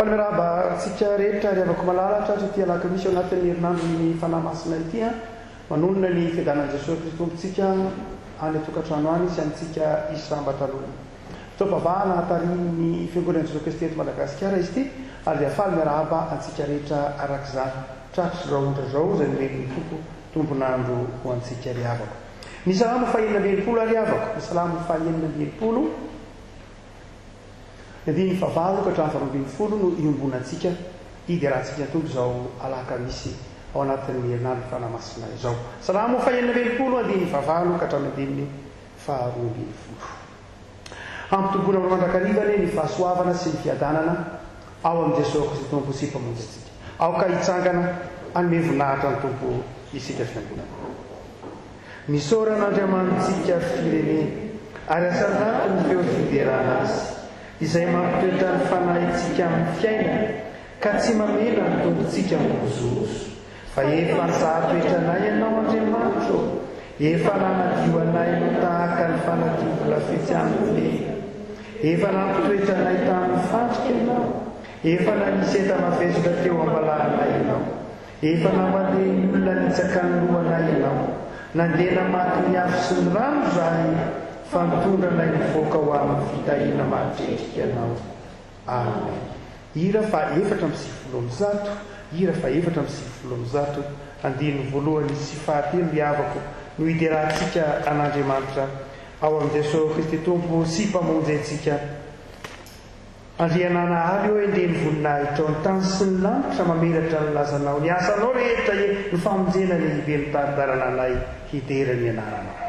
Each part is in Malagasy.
Falmeraba tsika rehetra riavako malalatra satria alaka misy ao anatin'ny herinandro ny fanahy masina ity manonona ny fiadanan'i Jesosy Kristy tompontsika any atokantrano any sy antsika isam-bataloha. Fitaovavahana hatariny fiangonan'i Jesosy Kristy eto Madagasikara izy ity ary falmeraba antsika rehetra arak'izany tratry raondrazao zay nomen'ny tompo tomponandro ho antsika riavako. Ny salamo fahaenina amby enimpolo ariavako, ny salamo fahaenina amby enimpolo ny favalo ka hatramin'ny faharoa folo no iombonantsika idy rahantsika tompo izao alaka misy ao anatin'ny herinandro fanamasina izao. Salamo fahaenina amby enimpolo andiny favalo ka hatramin'ny andininy faharoa folo. Ampitombona amin'ny mandrakarivany ny fahasoavana sy ny fiadanana ao amin'ny Jesosy Kristy tompo sy mpamonjy antsika. Ao ka hitsangana anome voninahitra ny tompo isika fiangonana. Misoran'Andriamantsika firene ary asaranato ny feo fiderana azy izay mampitoetra ny fanahintsika amin'ny fiaina ka tsy mamela ny tompontsika mirozorozo fa efa nizahatoetra anay ianao Andriamanitra efa nanadio anay no tahaka ny fanadio lafetsy aminy efa nampitoetra anay tamin'ny fandrika ianao efa nanisy enta-mavesatra teo ambalahanay ianao efa namandeha ny olona nitsaka ny lohanay ianao nandeha namaky ny afo sy ny rano zahay fa mitondra anay mivoaka ho amin'ny fitahina mahatrendrika ianao. Amen. Hira fa efatra amby sivifolo amby zato, hira fa efatra amby sivifolo amby zato, andiny voalohany sy fahatelo riavako no hiderahantsika an'Andriamanitra ao amin'ny Jesosy Kristy tompo sy mpamonjy antsika. Andriana nahary eo endeny voninahitra ao ny tany sy ny lanitra mamelatra ny lazanao ny asanao rehetra ny famonjena ny ibe ny taritarana anay hidera ny anaranao.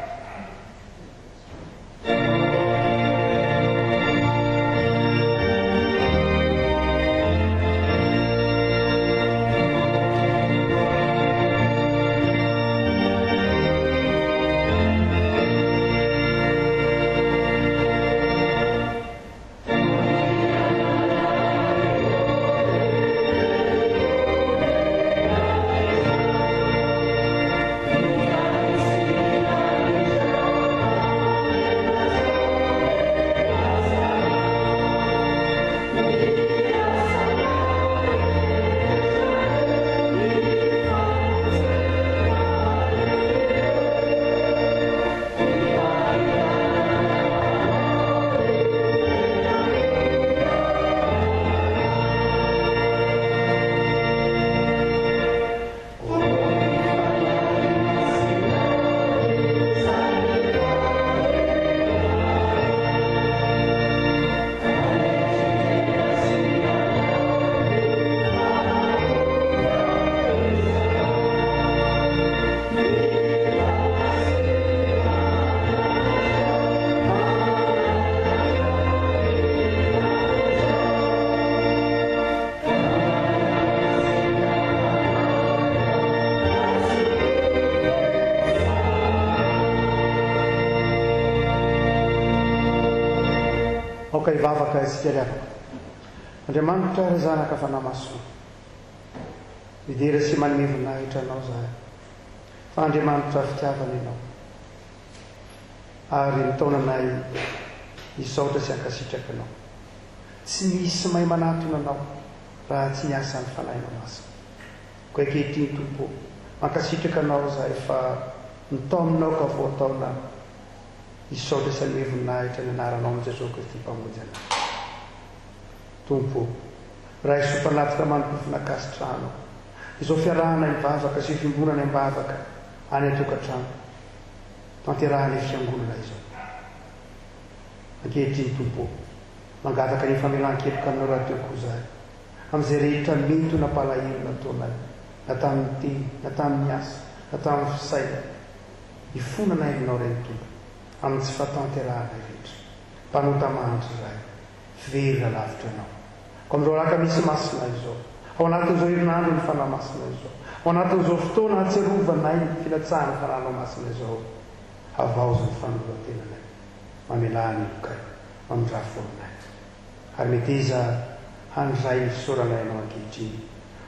Ka hivavaka isika riavaka. Andriamanitra ry zanaka fanahy-maso midera sy manome voninahitra anao zahay fa Andriamanitra fitiavana ianao ary nitaona anay hisaotra sy hankasitraka anao tsy misy mahay manatona anao raha tsy niasa ny fanahinao masina ko ankehitriny tompo mankasitraka anao zahay fa nitao aminao ka voataona hisaotra sy hanome voninahitra ny anaranao amin'ny Jesosy Kristy mpamonjy anay. Tompo raha isopanatika manompofina kasitrano izao fiarahana mivavaka sy fiambonana mbavaka any atokantrano tanterahana fiangonana izao ankehitriny tompo mangataka ny famelan-keloka aminao raha teo koa zahay amin'izay rehetra mety napalahelo nataonay na tamin'ny teny na tamin'ny asa na tamin'ny fisaina hifonanay aminao reny tompo amin'ny tsy fatanterahana rehetra mpanota mahandro zahay very lavitra anao ko amin'izao laka misy masina izao ao anatin'izao herinandro ny fanahy masina izao ao anatin'izao fotoana hatserovanay ny filatsahany fanahinao masina izao avaozy ny fanovatenanay mamelahany lokay mamindrafonanay ary mety iza handray ny fisoranay anao ankehitriny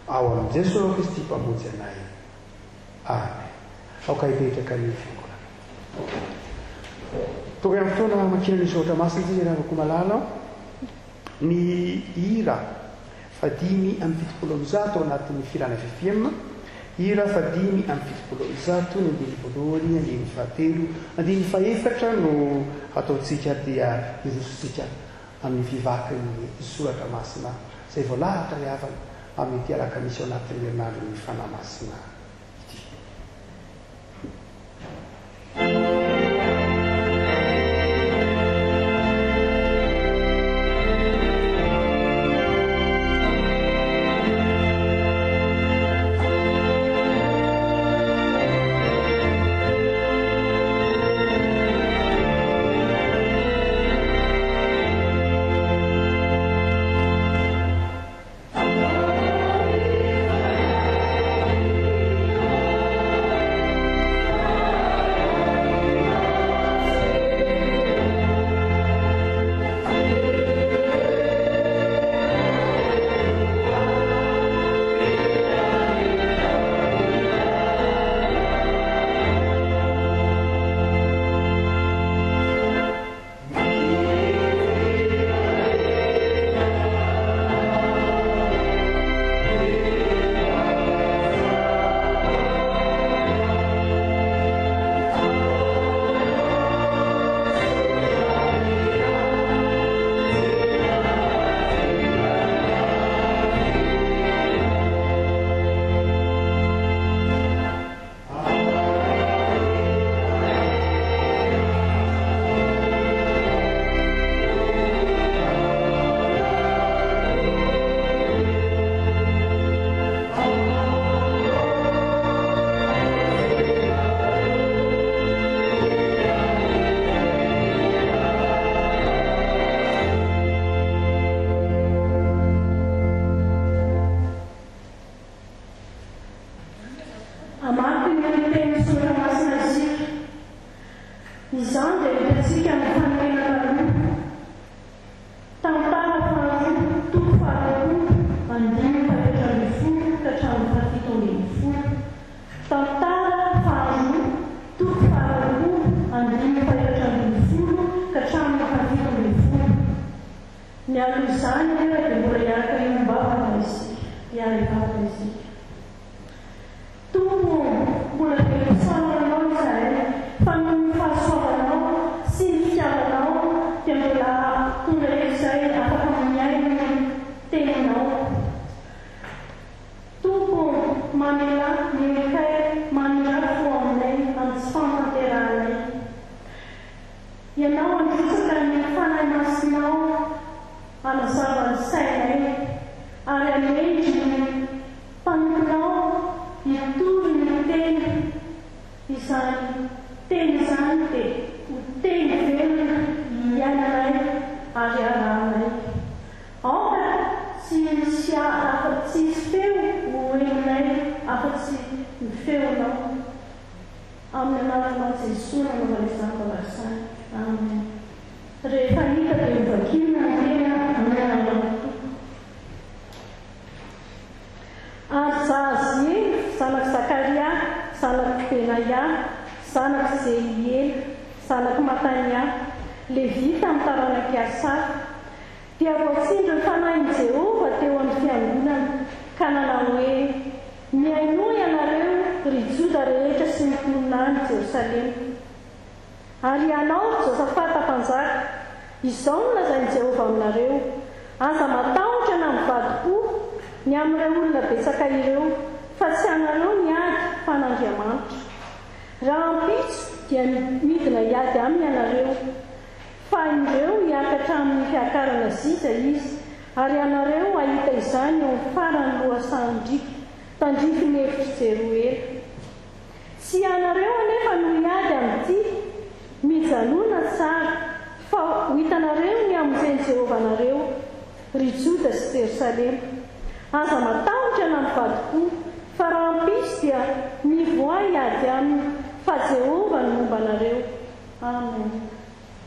ao amin'ny Jesosy Kristy mpamonjy anay. Amen. Aoka hipetraka ny fiangonana. Toka amin'ny fotoana makina ny sotra masina izay rahavako malala ny hira 5 amin'ny 70 ao anatin'ny firana FFM ira 5 amin'ny 70 ny andiny voalohany andiny fahatelo andiny faefatra no ataontsika dia irosontsika amin'ny vivakiny soratra masina izay voalahatra iavana amin'ny ty araka misy ao anatin'ny herinandro ny fanahy masina ity.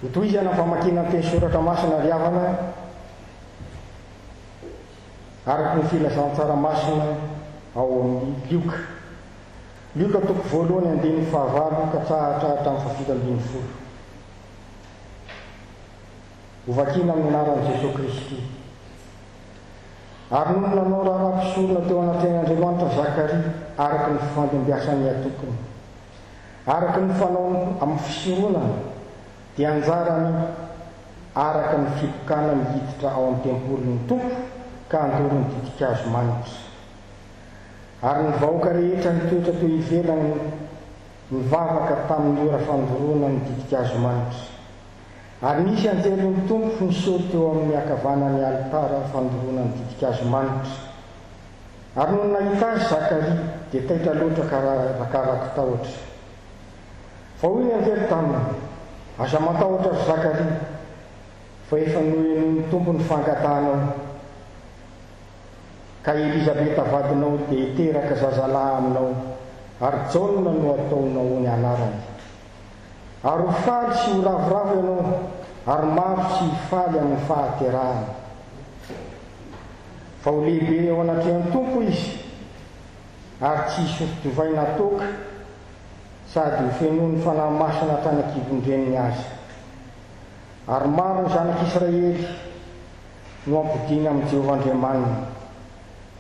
Mitoizana famakina teny soratra masina riavana araky ny filazantsara masina ao amin'ny lioka toko voalohany andiny fahavalo ka trahatrahatra amin'ny fafito ambin'ny folo. Hovakina amin'ny anaran'i Jesosy Kristy. ary nono nanao raha-pisorona teo anaten'andriamanitra Zakaria araky ny fifandimbiasany atokony. Araky ny fanao amin'ny fisoroana dia anjarany araky ny fipokana mihiditra ao amin'ny tempolin'ny tompo ka andorony didikazo manitra. Ary ny vahoaka rehetra nitoetra teo ivelany mivavaka tamin'ny ora fandoroana ny didikazo manitra. Ary nisy anjelin'ny tompo niseho teo amin'ny akavanany alitara fandoroana ny didikazo manitra. Ary no nahita azy Zakaria dia taitra loatra karakaraky tahotra. Fa hoy ny anjely taminy, aza matahotra ry Zakaria, fa efa noen'ny tompo ny fangatanao, ka Elizabeta vadinao dia hiteraka zazalahy aminao, ary Jaona no ataonao ny anarany. Ary ho faly sy ho ravoravo ianao, ary maro sy faly amin'ny fahaterahana. Fa ho lehibe ao anatrehan'ny tompo izy, ary tsy hisofotovaina toka, sady ho fenoany fanahy masina tany ankivondreniny azy. Ary maro ny zanak'Israely no ampodiana amin'ny Jehovahandriamanina,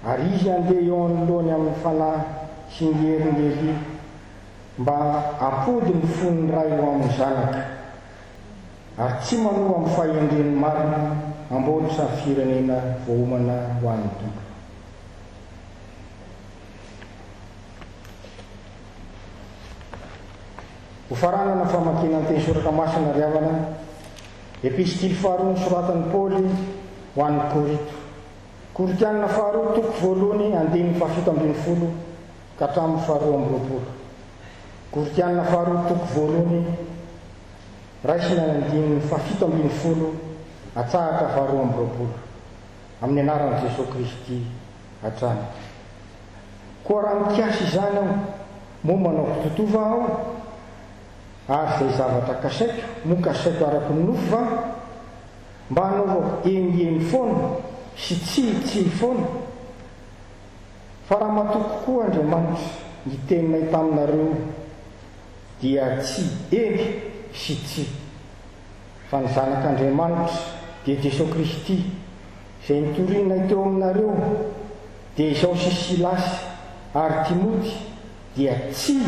ary izy andeha eo anoloany amin'ny fanahy sy ny herin'Elia mba ampody ny foniny ray ho amin'ny zanaka, ary tsy manoha amin'ny fahendren'ny marina amboatra ny firenena voahomana ho an'ny tompo. Ho faranana famakiana ny teny soratra masina ry havana, epistily faharoa nosoratan'i Paoly ho an'ny Korito. Koritianina faharoa toko voalohany andiny fahafito ambin'ny folo ka hatramin'ny faharoa amby roapolo. Koritianina faharoa toko voalohany raisina andiny fahafito ambin'ny folo hatsahatra faharoa amby roapolo. Amin'ny anaran'i Jesosy Kristy hatrany. Koa raha mikiasy izany aho, moa manao fitotova aho, ary izay zavatra kasaiko, moa kasaiko araky ny nofo va, mba hanaovako enieny foana sy tsihy foana. Fa raha matoko koa Andriamanitra ny teninay taminareo dia tsy eny sy tsihy, fa ny zanak'Andriamanitra dia Jesosy Kristy izay nitorinay teo aminareo, dia izao sy Silasy ary Timoty dia tsy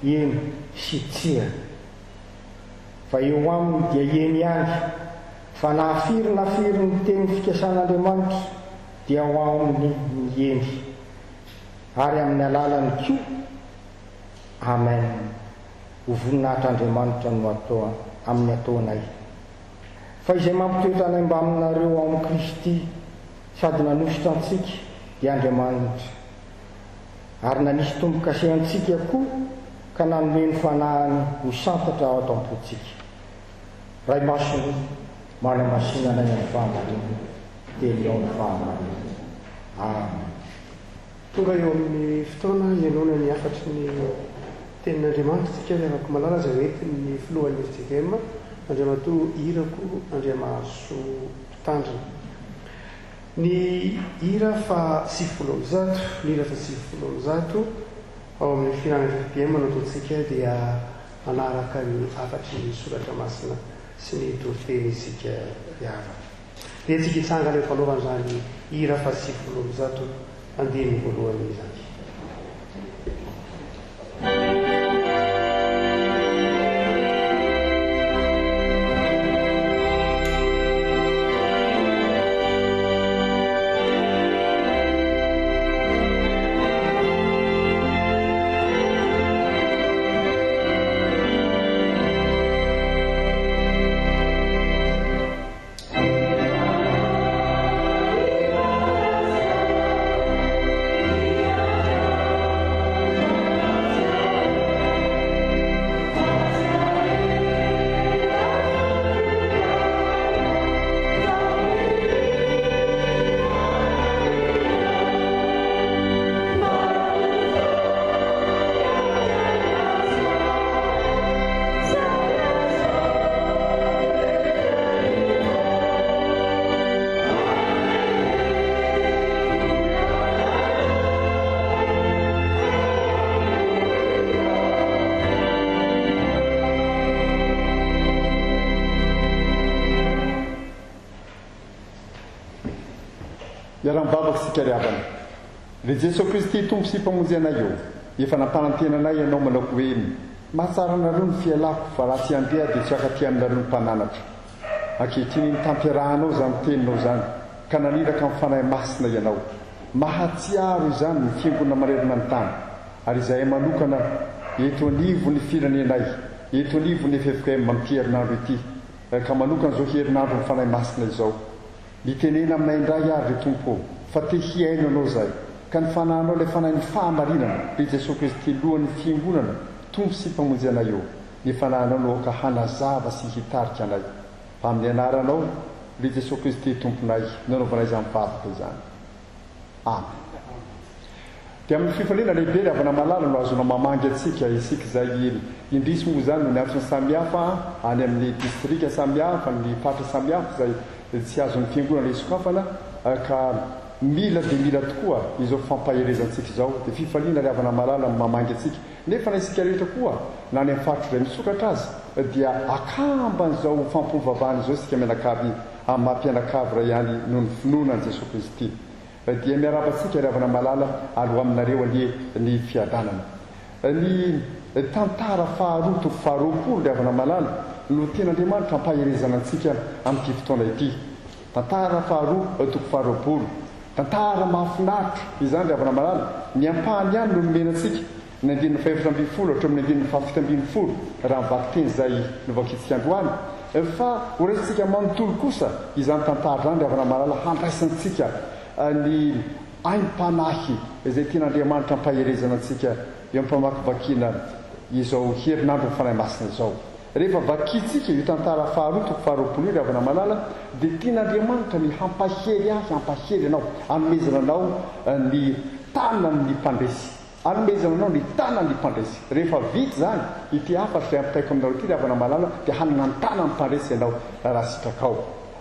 eny sy tsihy. Fa eo aminy dia eny ihany, fa nafiry ny teny fikasan'Andriamanitra dia ho aminy ny eny, ary amin'ny alalany koa. Amen. Ho voninahitr'Andriamanitra no atao amin'ny ataonay. Fa izay mampitoetra anay mba aminareo ao amin'ny Kristy sady nanositra antsika dia Andriamanitra, ary nanisy tombo-kase antsika koa ka nanome ny fanahiny ho santatra ao atam-pontsika. Ray masony manamasinana ny fahamarina, teny ao ny fahamarina. Amen. Tonga eo amin'ny fotoana ianona ny afatry ny tenin'Andriamanitra tsika afaka malala zay hoentin'ny filohan'ny FJKM, Andriamatoa Irako Andriamaso Mpitandrina. Ny hira fa 700, ny hira fa 700 ao amin'ny fihinanana FJKM nataontsika dia manaraka ny afatry ny soratra masina sy ny toriteny isika riava. Dia tsika hitsanga ilay fanaovana zany hira fa 700 andiny voalohany izany. Yeah. miara-mibavaka sika riavana le jesosy kristy tompo sy mpamonjy anay eo efa nampanantenanay ianao manao hoe mahasaranareo ny fialako fa raha tsy andeha dia tsy akaty aminareo ny mpananatra ankehitriny ny tampiarahanao zany teninao zany ka naniraka amin'ny fanahy masina ianao mahatsiaro izany ny fiangonana marerina ny tany ary izahay manokana eto anivo ny firenenay eto anivo ny FFKM mampi herinandro ity ka manokana zao herinandro ny fanahy masina izao nitenena aminay indray ary le tompo fa te hiaino anao zay ka ny fanahinao ilay fanahy ny fahamarinana le jesosy kristy lohan'ny fiangonana tompo sy mpamonjy anay eo ny fanahinao no ka hanazava sy hitarika anay fa amin'ny anaranao le jesosy kristy tomponay nanaovanay izany mivavaka izany amen. Dia amin'ny fifaliana lehibe ry havana malala no azona mamangy atsika isika izay indrisy moa zany no ny antony samihafa any amin'ny distrika samihafa ny fatra samihafa izay tsy azon'ny fiangonana le sokafana ka mila dia mila tokoa izao fampaherezantsika izao dia fifaliana ry havana malala mamangy atsika nefa na isika rehetra koa na ny amin'ny fatra izay misokatra azy dia akamban'izao fampovavana izao isika mianakavy amin'ny mampianakavy ray ihany noho ny finonan Jesosy Kristy dia miarabantsika ry havana malala aloha aminareo anie ny fiadanana ny tantara faharoa toko faharoapolo ry havana malala no tenyandriamanitra hampaherezana antsika amin'ity fotoana ity tantara faharoa toko faharoapolo tantara mahafinaritra izany ry havana malala ny ampahany ihany no nomenantsika ny andininy faefatra ambin'ny folo hatro amin'ny andininy fahafito ambin'ny folo raha mivaky teny izay novakitsika androany fa horaisitsika manontolo kosa izany tantara zany ry havana malala handraisantsika ny aim-panahy izay tian'andriamanitra hampaherezana antsika eo ampamakivakiana izao herinandro ny fanahy masina izao rehefa vakitsika io tantara faharoa toko faharoapolo ry havana malala dia tian'andriamanitra ny hampahery ahy hampahery anao anomezana anao ny tanany mpandresy anomezana anao ny tanany mpandresy rehefa vity zany ity afatra izay ampitaiko aminareo ity ry havana malala dia hanana ny tanany mpandresy ianao raha sitrakao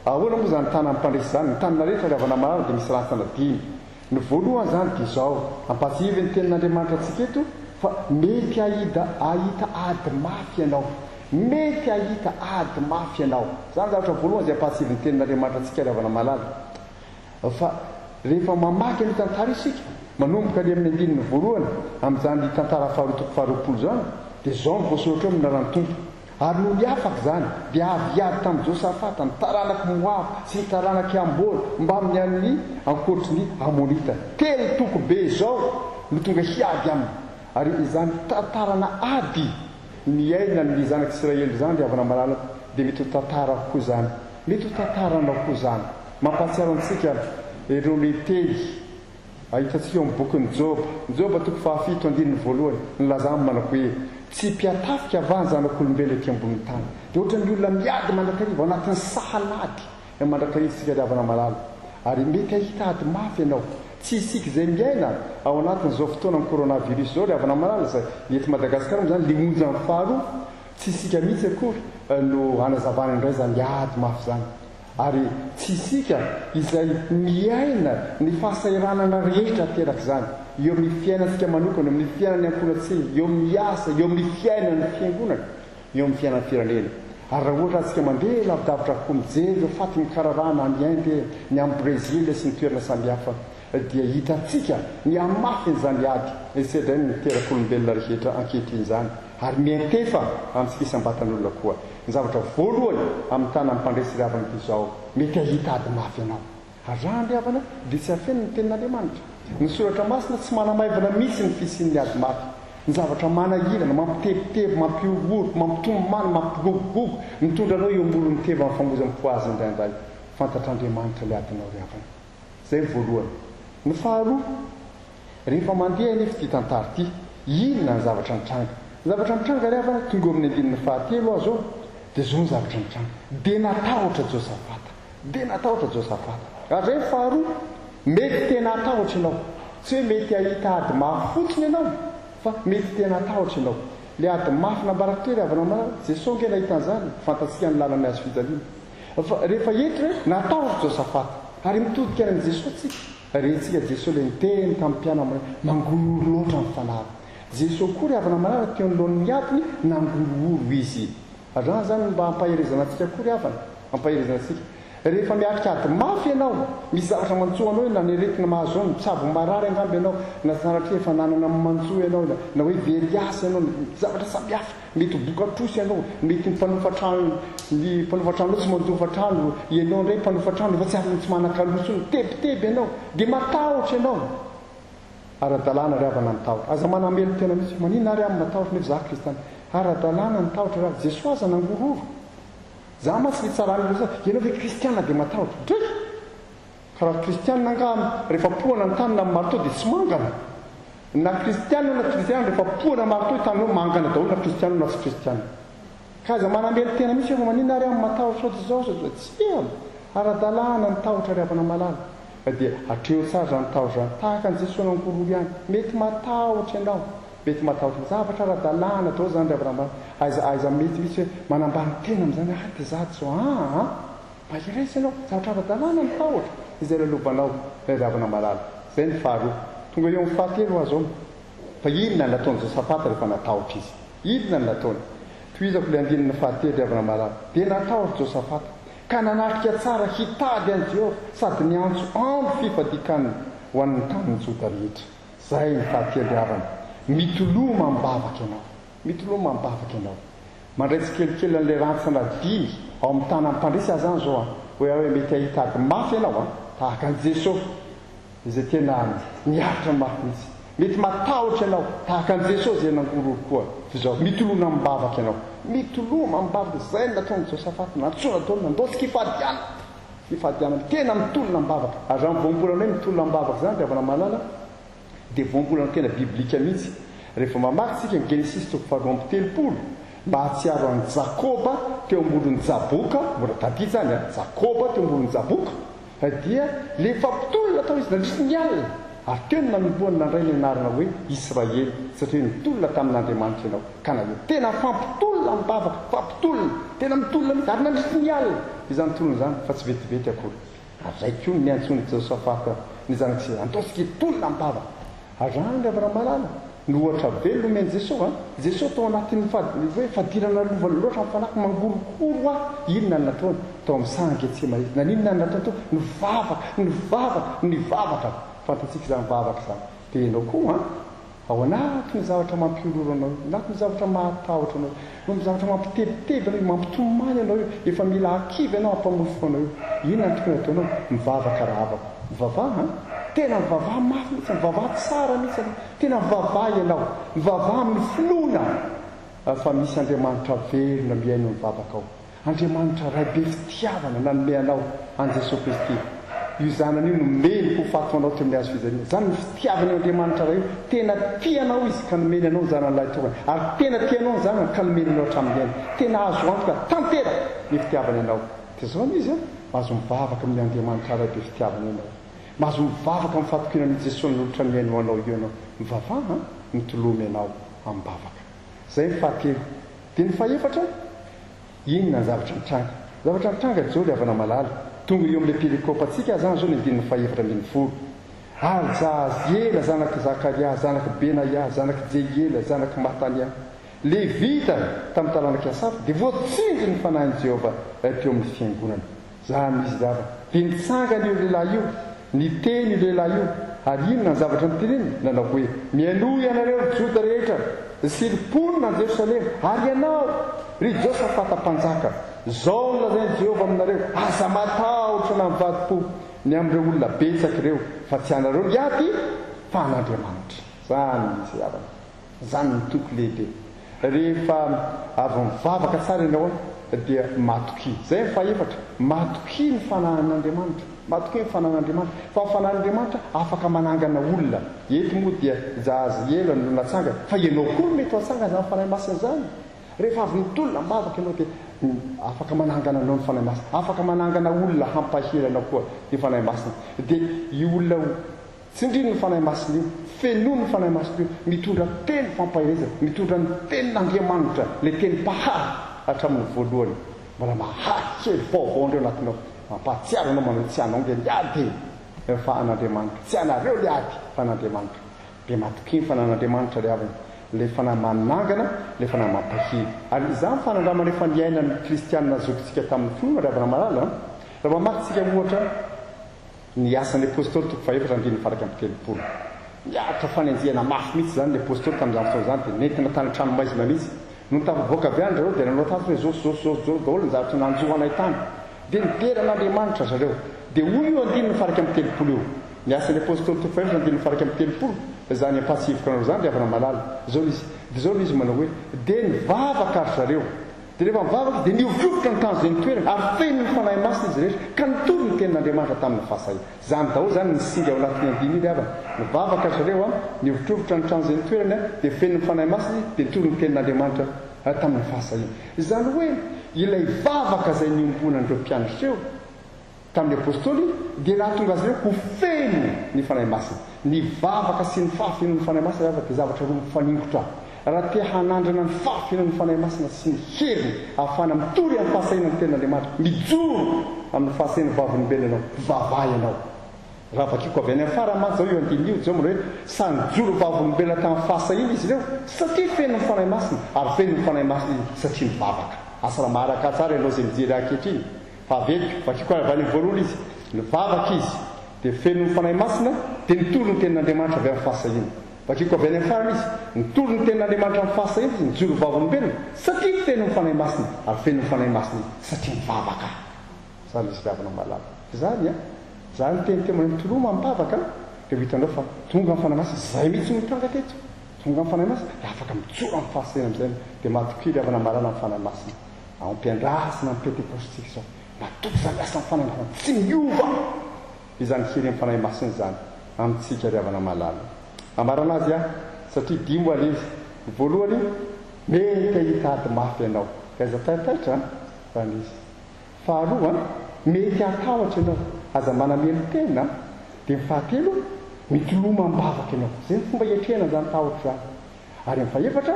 ahoana moa zany tana mpandresy zany ny tanana rehetra ry havana malala dia misy rasana dimy ny voalohany zany dia izao ampatsivy ny tenin'andriamanitra antsika eto fa mety ahita ady mafy ianao mety ahita ady mafy ianao zany zavatra voalohany zay ampatsivy ny tenin'andriamanitra antsika ry havana malala fa rehefa mamaky ny tantara isika manomboka ny amin'ny andininy voalohany amin'izany tantara faharotoko faharoapolo zany dia zao ny voasoratra eo minarany tompo ary no ny afaka zany dia avyady tamin'ny Josafata ny taranaky Moab sy ny taranaky Ambola mba amin'ny an'ny ankoatry ny Amonita telo toko be zao no tonga hiady aminy ary izany tantarana ady ny aina ny zanak'Israely zany ry havana malala dia mety ho tantara koa zany mety ho tantaranao koa zany mampatsiaro antsika ireo letely ahitatsika eo amin'ny bokin'ny Joba toko fahafito andininy voalohany nylazany manako hoe tsy mpiatafika avany zanak'olombelona ety ambonin'ny tany dia ohatran'ny olona miady mandrakariva ao anatin'ny sahalady mandrakarivantsika ry havana malala ary mety ahita ady mafy ianao tsy isika izay miaina ao anatin'izao fotoana ny coronavirus zao ry havana malala zay eto Madagasikara moa zany limonjy amin'ny faharoa tsy isika mihitsy akory no hanazavana indray zany ady mafy zany ary tsy isika izay miaina ny fahasairanana rehetra teraka zany eo amin'ny fiainantsika manokana amin'ny fiainan'ny ankonatsiny eo amin'ny asa eo amin'ny fiainan'ny fiangonana eo amin'ny fiainan'ny firenena ary raha ohatra antsika mandeha lavidavitra koa mijery eo faty mikararana ny Inde ny amin'ny Brezila sy ny toerana samihafa dia hitantsika ny amafin'izany ady isedray ny terak'olombelona rehetra ankehitriny zany ary miantefa amintsika isam-batan'olona koa ny zavatra voalohany amin'ny tanany mpandresy ry havana izao mety ahita ady mafy ianao ary raha ry havana dia tsy hafeno ny tenin'andriamanitra ny soratra masina tsy manamaivana misy ny fisian'ny ady mafy ny zavatra manahirana mampitebiteby mampiorooro mampitomomany mampigogogogo mitondra anao eo ambolo ny teva amin'ny famozan'ny poazy indraindray fantatr'andriamanitra le adinao ry havana zay voalohany ny faharoa rehefa mandeha nefa ty tantara ity inona ny zavatra mitranga ry havana tonga amin'ny andininy fahatelo azo dia zao ny zavatra mitranga dia natahotra Josafata ary zay faharoa mety tena atahotra ianao tsy hoe mety ahita ady mafy fotsiny ianao fa mety tena atahotra ianao le ady mafy nambaraka toy ry havana malala Jesosy nge nahitan'izany fantatsika ny lalany azo fijaliana fa rehefa eto hoe natahotra Josafata ary mitodika any amin'i Jesosy tsika rentsika Jesosy le niteny tamin'ny mpianamana mangorohoro loatra ny fanara Jesosy koa ry havana malala teo anoloan'ny adiny nangorohoro izy raha zany mba hampaherezana antsika koa ry havana hampaherezana antsika rehefa miatrika ady mafy ianao misy zavatra mantsoa anao na neretina mahazo ao mitsabo marary angamby ianao na sanatria efa nanana mantsoa ianao na hoe veriasy ianao zavatra samihafa mety bokatrosy ianao mety mpanofatrano tsy mantofatrano ianao ndray mpanofatrano efa tsy afy tsy manakaloso tebiteby ianao dia matahotra ianao ara-dalàna ry avana ny tahotra aza manamelo tena mihitsy manina ary amin'ny matahotra nefa za kristana ara-dalàna ny tahotra raha jesosy aza nangororo za matsy tsaranylosa ianao hoe kristiana dia matahotra ndray ka raha kristiana angamy rehefa pohana ny tanina amin'ny marito dia tsy mangana na kristiana na tsy kristiana rehefa pohana marito tanao mangana daholo na kristiana na tsy kristiana ka aza manamelo tena mihitsy efa manina ary amin'ny matahotra ohatry zao tsy eo ara-dalàna ny tahotra ry avana malala dia atreo tsara ny tahotra tahaka ny jesosy nankororo ihany mety matahotra ianao mety matahotra zavatra ara-dalàna dao zany ry avana aiza mety mihitsy hoe manambany tena amin'izany dia za zao mba iraisy ianao zavatra ara-dalàna ny tahotra izay lalobanao ry avana malala zay ny faharoa tonga eo amin'ny fahatelo azy ao fa inona ny nataony Josafata rehefa natahotra izy inona ny nataony toizako le andinina fahatelo ry avana malala dia natahotra Josafata ka nanatrika tsara hitady an' Jehovah sady niantso ambo fifadikany ho an'ny taniny Joda rehetra zay ny fahatelo ry avana mitoloma mibavaka ianao mandraitsy kelikely an'ilay rantsana dimy ao amin'ny tany ampandrisy azany zao hoe mety ahitady mafy ianao tahaka an' Jesosy izay tena niaritra mafy mihitsy mety matahotra ianao tahaka an' Jesosy zay nangororo koa zao mitoloma mibavaka ianao mitoloma mibavaka zay nataony Josafata nantsona daholo nandosika ifadiana tena mitolona mibavaka ary raha mivoambolana hoe mitolona mibavaka zany ry avana malala dia voambolana tena biblika mihitsy rehefa mamakytsika ny Genesis toko faharoa amby telopolo mba hatsiaro an'i Jakoba teo ambolon'ny Jaboka mbola daty zany Jakoba teo ambolon'ny Jaboka dia lefa mpitolona tao izy nandrisy ny alina ary teo no nanomboany nandray ny anarana hoe Israely satria nitolona tamin'Andriamanitra ianao ka na hoe tena fampitolona mibavaka fampitolona tena mitolona mihitsy ary nandrisy ny alina izany tolona zany fa tsy vetivety akory araiky io ny antsony Josafata ny zanak'izay andosika hitolona mibavaka ary zany ry avana malala no ohatra velona omeny Jesosy tao anatin'ny hoe fadirana lovana loatra amin'ny fanaky mangorokoro inona ny nataony tao amin'ny sangy Getsemane naninona ny nataony tao nivavaka fantatsika izany mivavaka izany dia ianao koa ao anatin'ny zavatra mampiororo anao anatin'ny zavatra mahatahotra anao no zavatra mampitebiteby anao mampitomany anao efa mila akivy ianao hampamofo anao inona ny tokony ataonao mivavaka rahavaka mivavaha tena mivavaha mafy mihitsy mivavaha tsara mihitsy tena mivavaha ianao mivavaha amin'ny finoana fa misy Andriamanitra velona miaino mivavaka ao Andriamanitra ray be fitiavana nanome anao an' Jesosy Kristy io zanany io nomeny ho fato anao teo amin'ny azo fijaliana zany ny fitiavana Andriamanitra ray io tena tianao izy ka nomeny anao ny zanan'ilay tokana ary tena tianao ny zanany ka nomeny anao hatramin'ny aina tena azo antoka tantera ny fitiavana ianao dia zao izy mahazo mivavaka amin'ny Andriamanitra ray be fitiavana ianao mahazo mivavaka amin'ny fatokinan'i Jesosy nolotra ny aino anao io ianao mivavaha mitolomy ianao amin'ny bavaka zay ny fahatelo dia ny fahaefatra inona ny zavatra mitranga zao ry avana malala tonga eo amin'ilay perikopantsika zany zao ny andininy fahaefatra ambin'ny folo ary Jahaziela zanaky Zakaria zanaky Benaya zanaky Jehiela zanaky Matania levita tamin'ny talanaky Asafa dia voatsindry ny fanahin'i Jehovah teo amin'ny fiangonana zany izy zava dia nitsangana io lehilahy io niteny io lehilahy io ary inona ny zavatra niteneny nanao hoe mialoha ianareo Joda rehetra siliponina ny Jerosalema ary ianao ry Josafata mpanjaka zao nolazain'i Jehovah aminareo aza matahotra na mivadi-po ny amin'ireo olona betsaka ireo fa tsy anareo iaty fa an'Andriamanitra zany izy avana zany ny toko lehibe rehefa avy mivavaka tsara ianao dia matoki zay ny fahaefatra matoki ny fanahin'Andriamanitra matoki ny fanahin'Andriamanitra fa ny fanahin'Andriamanitra afaka manangana olona eto moa dia Jahaziela no natsanga fa ianao koa no mety hatsanga zany fanahy masina zany rehefa avy nitolona mibavaka ianao dia afaka manangana anao ny fanahy masina afaka manangana olona hampahelanao koa ny fanahy masina dia io olona tsindrino ny fanahy masina io fenono ny fanahy masina io mitondra teny fampahirezana mitondra ny tenin'Andriamanitra le teny pahary hatramin'ny voalohany mbola mahaky kely vaovao ndreo anatinao mampahatsiaro anao manao tsy anao nge liady fa an'Andriamanitra tsy anareo liady fa an'Andriamanitra dia matoky ny fanan'Andriamanitra ry avana le fanahy manangana le fanahy mampahiry ary izany fanandramana efa niaina ny kristianina zokintsika tamin'ny finoana ry avana malala raha mamakytsika ohatra ny asan'ny apôstôly toko faefatra andiny faraka amin'ny telopolo miaritra fanenjehana mafy mihitsy zany ny apôstôly tamin'izany fotoana zany dia nentina tany tranomaizina mihitsy no tavoaka avy any zareo dia nanao tato hoe zosy daholo ny zavatra nanjohanay tany dia nideran'Andriamanitra zareo dia hoy io andiny ny faraka amin'ny telopolo io ny asan'ny apôstôly toko faefatra andiny ny faraka amin'ny telopolo zany ampatsivoka anao zany dia avana malala zao izy manao hoe dia nivavaka ary zareo dia rehefa mivavaka dia niovovotra ny tany zay ny toerana ary feno ny fanahy masina izy rehetra ka nitory ny tenin'Andriamanitra tamin'ny fahasahiana zany daholo zany ny singa ao anatin'ny andiny iny avana nivavaka zareo niovotrovotra ny trano zay ny toerana dia feno ny fanahy masina dia nitory ny tenin'Andriamanitra tamin'ny fahasahiana zany hoe ilay vavaka zay niombona an'ireo mpianatra eo tamin'ny apôstôly dia raha tonga azy ireo ho feno ny fanahy masina ny vavaka sy ny fahafenon'ny fanahy masina dia zavatra roa mifaningotra raha te hanandrana ny fahafenon'ny fanahy masina sy ny heriny ahafana mitory amin'ny fahasahiana ny tenin'Andriamanitra mijoro amin'ny fahasahiana vavolombelona ianao vavahy ianao raha vakiko avy any amin'ny faramantsy zao io andiny io zao mbola hoe sanjoro vavolombelona tamin'ny fahasahiana izy ireo satria feno ny fanahy masina ary feno ny fanahy masina satria ny vavaka asa raha maharaka tsara ianao zay mijery ankehitriny fa vetiko vakiko avy any voalohany izy nivavaka izy dia feno ny fanahy masina dia nitoro ny tenin'Andriamanitra avy amin'ny fahasahiana vakiko avy any amin'ny farany izy nitoro ny tenin'Andriamanitra amin'ny fahasahiana izy nijoro vavolombelona satria feno ny fanahy masina ary feno ny fanahy masina satria nivavaka zany izy fiavana malala zany zany tenitemo mitoloma mipavaka dia hitanao fa tonga amin'ny fanahy masina zay mihitsy mitanga teto tonga amin'ny fanahy masina dia afaka mijoro amin'ny fahasahiana amin'izay dia matokiry avana malala amin'ny fanahy masina ampiandrasina amin'ny pentekostika zao matoky zany asa ny fanahy masina tsy miova izany hery amin'ny fanahy masina zany amintsika riavana malala amarana azy satria dimo ale izy voalohany mety hitady mafy ianao kaiza taitaitra zany izy faharoa mety hatahotra ianao aza manamelo tena dia mifahatelo mitoloma mbavaka ianao zay ny fomba hiatrehana zany tahotra zany ary mifaefatra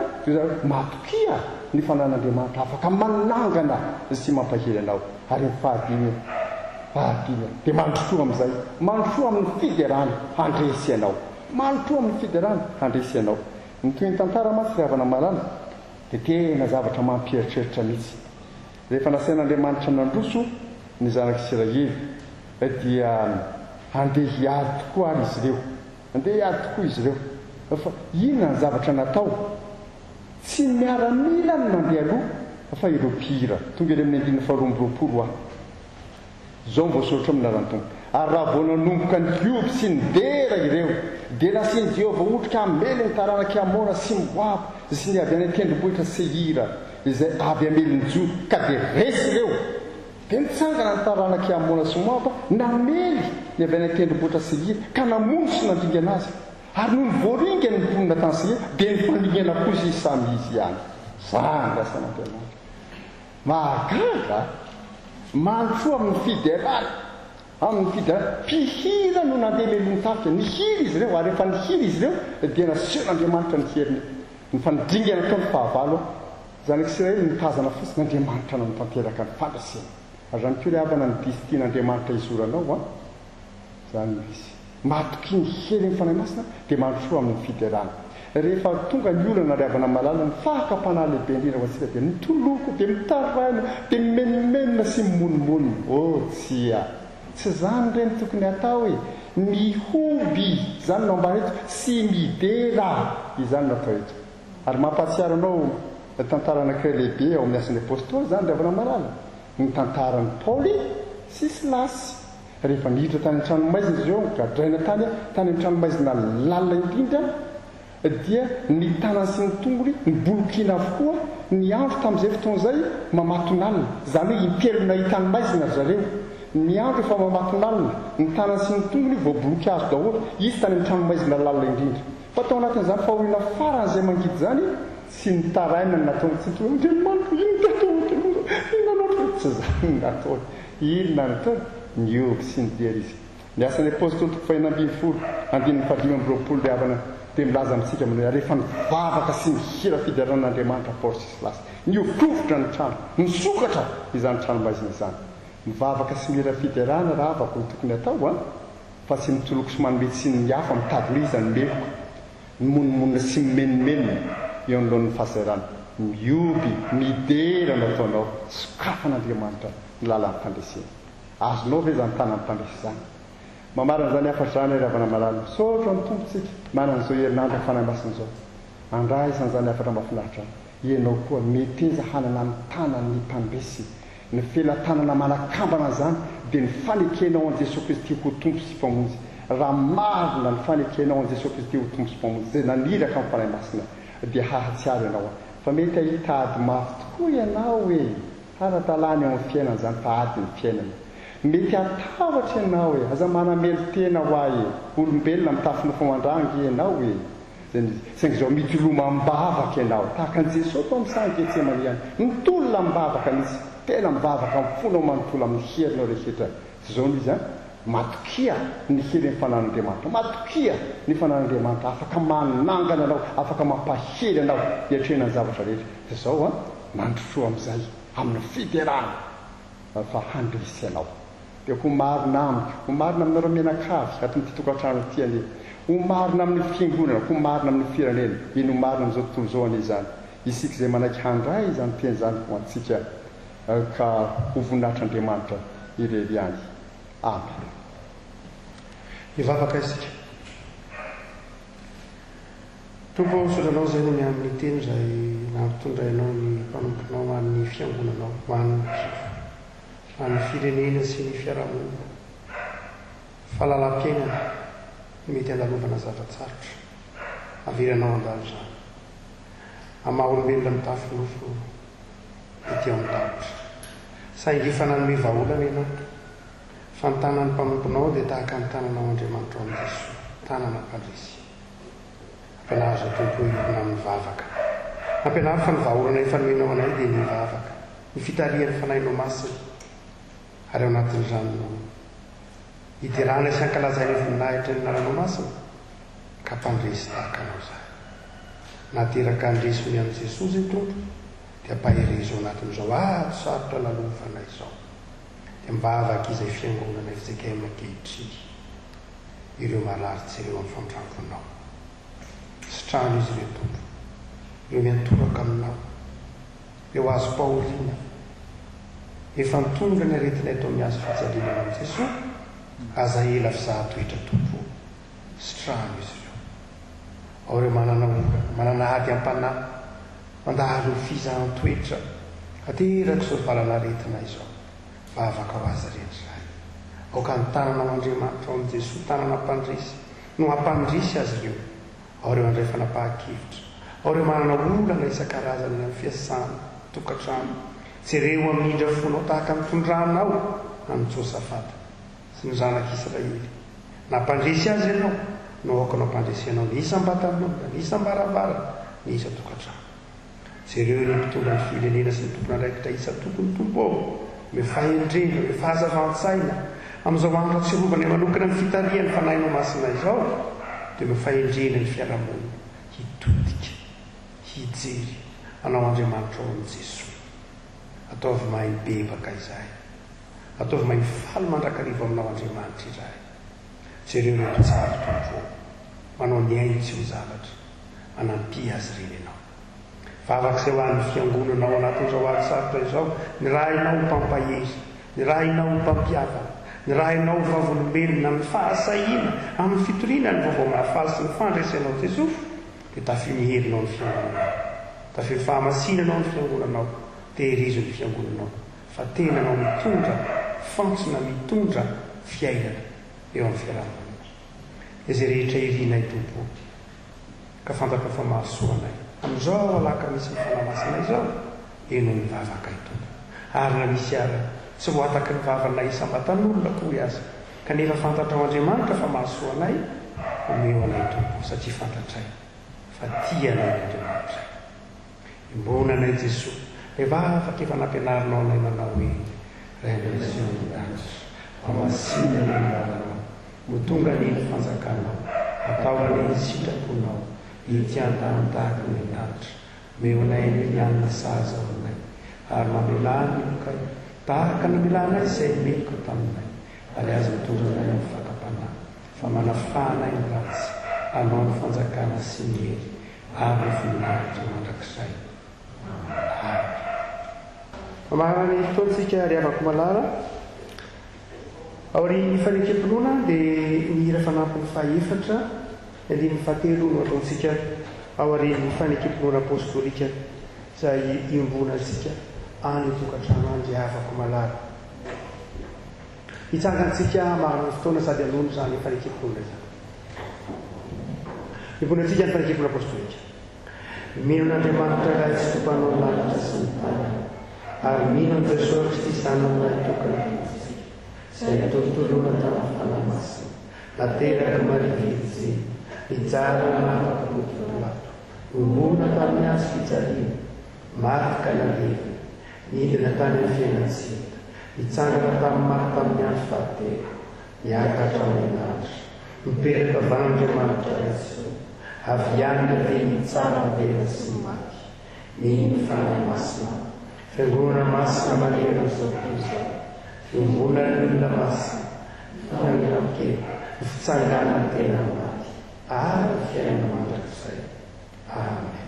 matokia ny fanan'Andriamanitra afaka manangana sy mampahery anao ary mifahadimy dia mandrosoa amin'izay mandrosoa amin'ny fiderana handresy ianao mandrosoa amin'ny fiderana handresy ianao ny toy ny tantara matsy fiavana malala dia tena zavatra mampieritreritra mihitsy rehefa nasain'Andriamanitra nandroso ny zanak'Israely dia handeha hiady tokoa ary izy ireo handeha hiady tokoa izy ireo fa inona ny zavatra natao tsy miaramila ny mandeha aloha fa ireo mpihira tonga eny amin'ny andiny faharoambyroapolo zao voasoratra amin'ny narantompo ary raha vao nanomboka ny lioby sy ny dera ireo dia nasiany Jehovah otrika amely ny taranaka Amona sy Moaba sy ny avy any tendrombohitra Seira izay avy amely ny Joa ka dia resy ireo dia nitsangana ny taranaka Amona sy Moaba namely ny avy any tendrombohitra Seira ka namono sy nandringana azy ary noho ny voaringany ny mponina tany Seira dia nyfaningana kosa izy samy izy ihany zany asan'Andriamanitra mahagaga mandrosoa amin'ny fiderana amin'ny fiderana mpihira no nandeha melony tafika nihiry izy ireo ary rehefa nihiry izy ireo dia nasehon'Andriamanitra ny heriny ny fanidringana tao ny fahavalo zanak'Israely nitazana fotsiny Andriamanitra no nitanteraka ny fandrasena ary zany koa havana ny disitian'Andriamanitra izoranao zany izy matoky ny hery ny fanahy masina dia mandrosoa amin'ny fiderana rehefa tonga ny olana riavana malala ny fahakapanahy lehibe indrindra ho antsika dia mitoloko dia mitaraina dia mimenomenona sy mimonimony tsy zany reny tokony atao hoe mihoby zany no ambany eto sy midera izany natao eto ary mampahatsiaro anao tantara anankiray lehibe ao amin'ny asan'ny apôstôly zany riavana malala ny tantaran'ny Paoly sy Silasy rehefa niditra tany an-tranomaizina izy eo gadraina tany amin'ny tranomaizina lalina indrindra dia ny tanany sy ny tongony ny bolokina avokoa ny andro tamin'izay fotoan'izay mamatonalina zany hoe impelona hitanymaizina zareo ny andro efa mamatonalina ny tanany sy ny tongony voaboloky azo daholo izy tany amin'ny tranomaizina lalina indrindra fa tao anatin'izany fahoriana faran'izay mangidy zany sy ny taraina ny nataony tsy Andriamanitra tsy zany natao inona natao nioby sy ny dery izy ny asan'ny apôstôly toko fahinambin'ny folo andininy fadimy amby roapolo dia havana dia milaza amintsika amin'ilay rehefa nivavaka sy nihira fideranan'Andriamanitra Paoly sy Silasy niovotrovotra ny trano nisokatra izany tranomaizina izany mivavaka sy mihira fiderana raha avako tokony atao fa tsy mitoloko sy manome tsy ny hafa mitady izany meloka nymonimonna sy mimenomenona eo anolohan'ny fahasairana mioby midera nataonao sokafan'Andriamanitra ny lalan'ny fandresena azonao ve zany tanany mpandresy zany mamarana zany afatra zany ravana malala misaotra ny tompontsika manan'izao herinandro fanahy masina zao andray isan'izany afatra mahafinaritra ianao koa meteza hanana ny tanany mpandresy ny felatanana manakambana zany dia ny fanekenao an Jesosy Kristy ho tompo sy mpamonjy raha marina ny fanekenao an Jesosy Kristy ho tompo sy mpamonjy zay naniraka amin'ny fanahy masina dia hahatsiaro ianao fa mety ahita ady mafy tokoa ianao hoe ara-talàny ao amin'ny fiainana zany fa ady ny fiainana mety atavatra ianao hoe aza manamelo tena ho ahy olombelona mitafina fomandranger ianao hoe saingy zao mitoloma mibavaka ianao tahaka an Jesosy to amin'ny sangy Getsemaniany mitolona mibavaka nisy tena mibavaka mifonao manontolo amin'ny herinao rehetra zao izy matokia ny hery ny fanan'Andriamanitra matokia ny fanan'Andriamanitra afaka manangana anao afaka mampahely anao hiatrena ny zavatra rehetra zao mandrosoa amin'izay amin'ny fiterana fa handrisy anao dia ho marina amiko ho marina aminareo mianakavy atin'ity tokantrano ity anie ho marina amin'ny fiangonana ho marina amin'ny firenena ino marina amin'izao tontolo zao anie zany isika izay manaiky handray izany teny zany ho antsika ka ho voninahitr'Andriamanitra irery any amen. Hivavaka isika tompo sotranao zay ny amin'ny teny zay nampitondrainao ny mpanomponao amin'ny fiangonanao amin'ny firenena sy ny fiarahamonina fahalalam-piainana mety andalovana zavatsarotra aviranao andalo zany amaha-olombelona mitafy nofo ety ao an-davitra saingy fananome vaholana ianao fa ny tanany mpanomponao dia tahaka ny tananao Andriamanitra ao amin'ny Jesosy tanana mpandresy ampianary zao tompo irona amin'ny vavaka ampianary fa ny vaholana ifanomenao anay dia ny vavaka ny fitarihan'ny fanahinao masina ary ao anatin'izany hiterana sy ankalazaina voninahitra ny naranao masina ka mpandresy tahaka anao zany nateraka andresony amin'i Jesosy zay tompo dia ampaherezo ao anatin'izao sarotra lalovanay izao dia mivavaka izay fiangonana fizakay mankehitry ireo malaritsy ireo amin'ny famotramponao sitrano izy ireo tompo ireo miantoraka aminao eo azo Paolina efa mitondra ny aretina eto amin'ny azo fijaliana amin'i Jesosy aza ela fizahatoetra tompo sitrano izy ireo ao ireo manana ady am-panahy mandalo fizahan-toetra ateraka izao valana aretina izao vavaka ho azy rehetra aoka ny tananao Andriamanitra ao amin'i Jesosy tanana mpandresy no hampandresy azy ireo ao ireo andray fanapahan-kevitra ao ireo manana olana isan-karazany amin'ny fiasana tokantrano jereo amin'indra fonao tahaka mitondranao amin'ny Josafata sy ny zanaka Israely nampandresy azy ianao no aokanao mpandresenao ny isam-batan'olona ny isam-baravara ny isa tokantrano jereo ny mpitondra ny firenena sy ny tompona andraikitra isa tokony tompo ao mefahendrena mefahazavantsaina amin'izao andro atsirovana manokana ny fitarihan'ny fanahinao masina izao dia mefahendrena ny fiarahamonina hitodika hijery anao Andriamanitra ao amin'i Jesosy ataovy mahay bebaka izahay ataovy mahay faly mandrakarivo aminao Andriamanitra izahay jereo ny mpitsary tompo manao ny ainy tsy ho zavatra manampi azy reny ianao vavaka izay ho an'ny fiangonanao anatin'izao ady sarotra izao ny raha inao ho mpampahery ny raha inao ho mpampiavana ny raha inao ho vavolombelona amin'ny fahasahina amin'ny fitoriana ny vaovao mahafaly sy ny fandresenao Jesosy dia tafimiherinao ny fiangonanao tafifahamasinanao ny fiangonanao tehirizo ny fiangonanao fa tenanao mitondra fantsona mitondra fiainana eo amin'ny fiarahamonina izay rehetra irinay tompo ka fantaka fa mahasoanay amin'izao alaka misy mifanamasina izao eno ny vavaka itompo ary na misy ara tsy ho ataka ny vavana isam-batan'olona koa azy kanefa fantatrao Andriamanitra fa mahasoanay omeo anay tompo satria fantatray fa tianay Andriamanitra imbonanay Jesosy vavaka efa nampianarinao anay manao hoe revelation amasina ny anarana motonga ny fanjakanao atao any sitraponao itiantany tahaka ny lanitra meonay ny anina saza aminay ary mamelany mokay tahaka namelanay izay meko taminay ary azy mitondra anay amin'ny fakapanahy fa manafanay ny ratsy anao ny fanjakana sy ny hery ary ny voninahitra mandrakizay mamarany fotoantsika ary avako malara aory fanekepinoana dia ny hira fanampiny faefatra ny fahatelo no ataontsika ao arin'ny fanekepinoana apôstôlika izay iombona antsika any tokantrano andry avako malala hitsangantsika marina fotoana sady anono zany fanekepinoana zany iombona antsika ny fanekepinoana apôstôlika mino n'Andriamanitra raha tsy tompanao ny lanitra sy ny tany ary mino an' Jesosy Kristy zanany tokana izay tolotoloana tamin'ny fanamasina nateraka marivitsy hijara marakamotolato ombona tamin'ny azo fijaliana marika nalevina nidina tany amin'ny fiainatsika hitsangana tamin'ny maro tamin'ny andro fahatelo miakatra amin'ny andro miperaka van'Andriamanitra Jesosy avy anina dia mitsara vera sy maty ny fanamasina fiangonana masina manera zao toizao fiangonana ny olona masina fiangonakely ny fitsangana ny tena maty ary fiaina mandrakizay amen.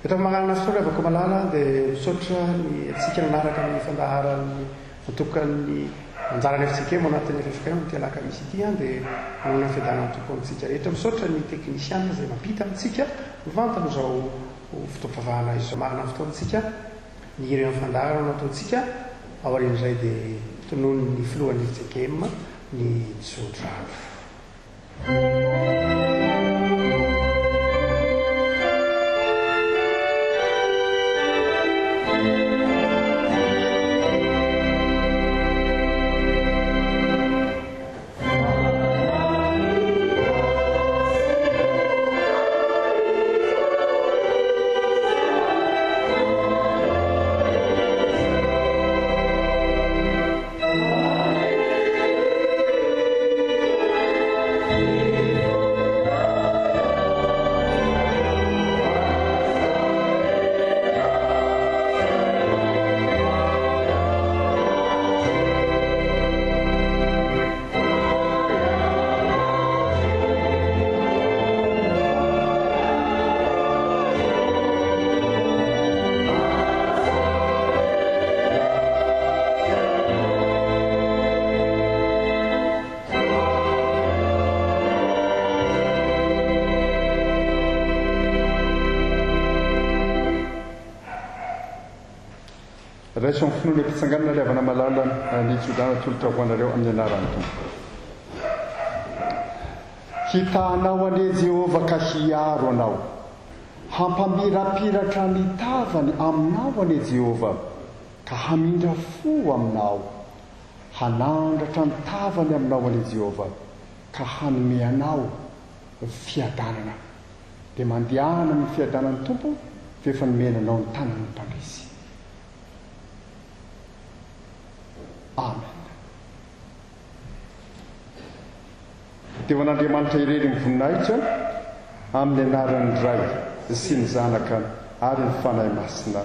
Rehefa magnano fotoana avako malala dia misaotra ny atsika nanaraka amin'ny fandaharan'ny votokan'ny anjarany efitsika mo anatin'ny resaka io tialaka misy ity dia manana fiadanany toko amintsika rehetra misaotra ny teknisiana izay mampita amintsika mivantana izao fotoam-pavahana izo marina fotoantsika ny hira amin'ny fandaharana no ataontsika ao aorian'izay dia tonoony ny filohan'ny efitsika ny tsodrano. Raisy amin'ny finoana mpitsanganana riavana malala ny tsolana tolotrahoanareo amin'ny anarany tompo. Hitanao ane Jehova ka hiaro anao, hampamirapiratra ny tavany aminao ane Jehova ka hamindra fo aminao, hanandratra ny tavany aminao ane Jehova ka hanome anao fiadanana, dia mandehana ny fiadanan'ny tompo fa efa nomenanao ny tanany mpandresy. Amen. Teo an'Andriamanitra ireny ny voninahitra amin'ny anaran'ny Ray sy ny Zanaka ary ny fanahy masina.